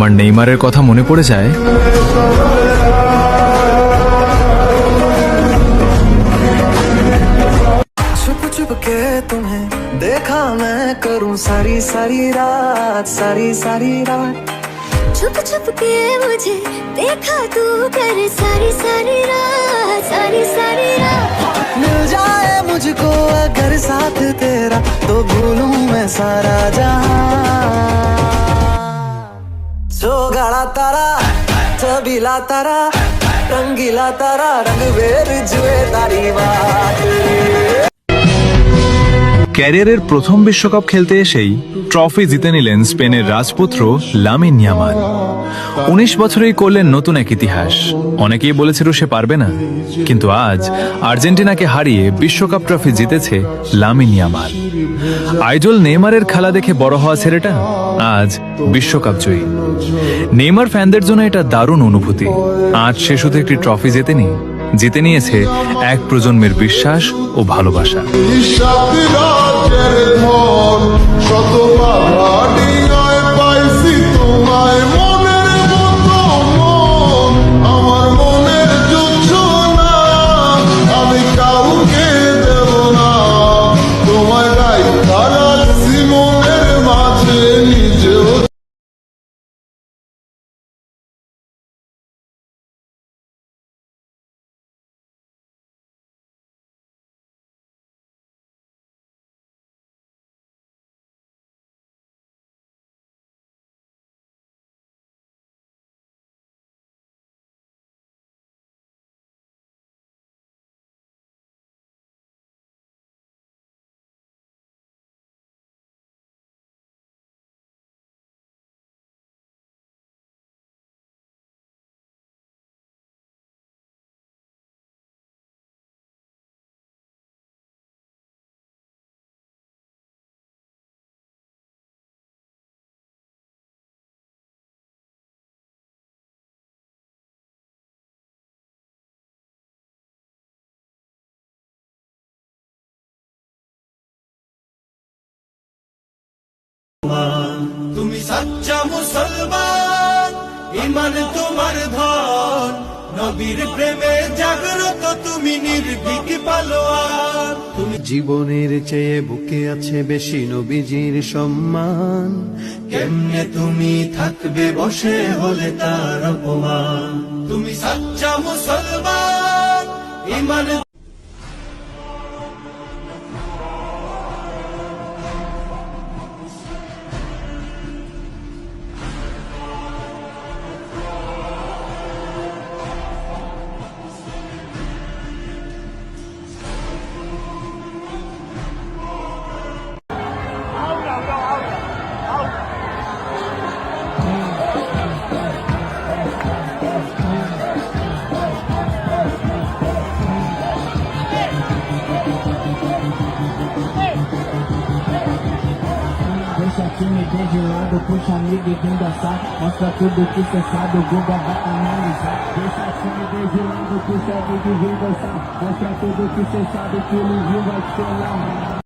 আমার নেইমারের কথা মনে পড়ে যায়। छुप छुप के तुम्हें देखा मैं करूं सारी सारी रात सारी सारी रात। छुप छुप के मुझे देखा तू कर सारी सारी रात सारी सारी रात। मिल जाए मुझको अगर साथ तेरा तो भूलूं मैं सारा जहां। जो गाड़ा तारा छबीला तारा रंगीला तारा रंग बेर जुए तारी बात। ক্যারিয়ারের প্রথম বিশ্বকাপ খেলতে এসেই ট্রফি জিতে নিলেন স্পেনের রাজপুত্র লামিন ইয়ামাল। 19 বছরেই করলেন নতুন এক ইতিহাস। অনেকেই বলেছিল সে পারবে না, কিন্তু আজ আর্জেন্টিনাকে হারিয়ে বিশ্বকাপ ট্রফি জিতেছে লামিন ইয়ামাল। আইডল নেইমারের খেলা দেখে বড় হওয়া ছেলেটা আজ বিশ্বকাপ জয়ী। নেইমার ফ্যানদের জন্য এটা দারুণ অনুভূতি। আজ সে শুধু একটি ট্রফি জেতেনি, জিতে নিয়েছে এক প্রজন্মের বিশ্বাস ও ভালোবাসা। তুমি সচ্চা মুসলমান, ইমান তোমার ধন, নবীর প্রেমে জাগ্রত তুমি নির্ভীক পালোয়ান। তুমি জীবনের চেয়ে বুকে আছে বেশি নবীজির সম্মান। কেমনে তুমি থাকবে বসে হলে তার অপমান। তুমি সচ্চা মুসলমান, ইমান Deixa time bem de lado, puxa amigo e vem dançar. Mostra tudo que cê sabe, o Guga vai analisar. Deixa time bem de lado, puxa amigo e vem dançar. Mostra tudo que cê sabe, que o Livinho vai te falar.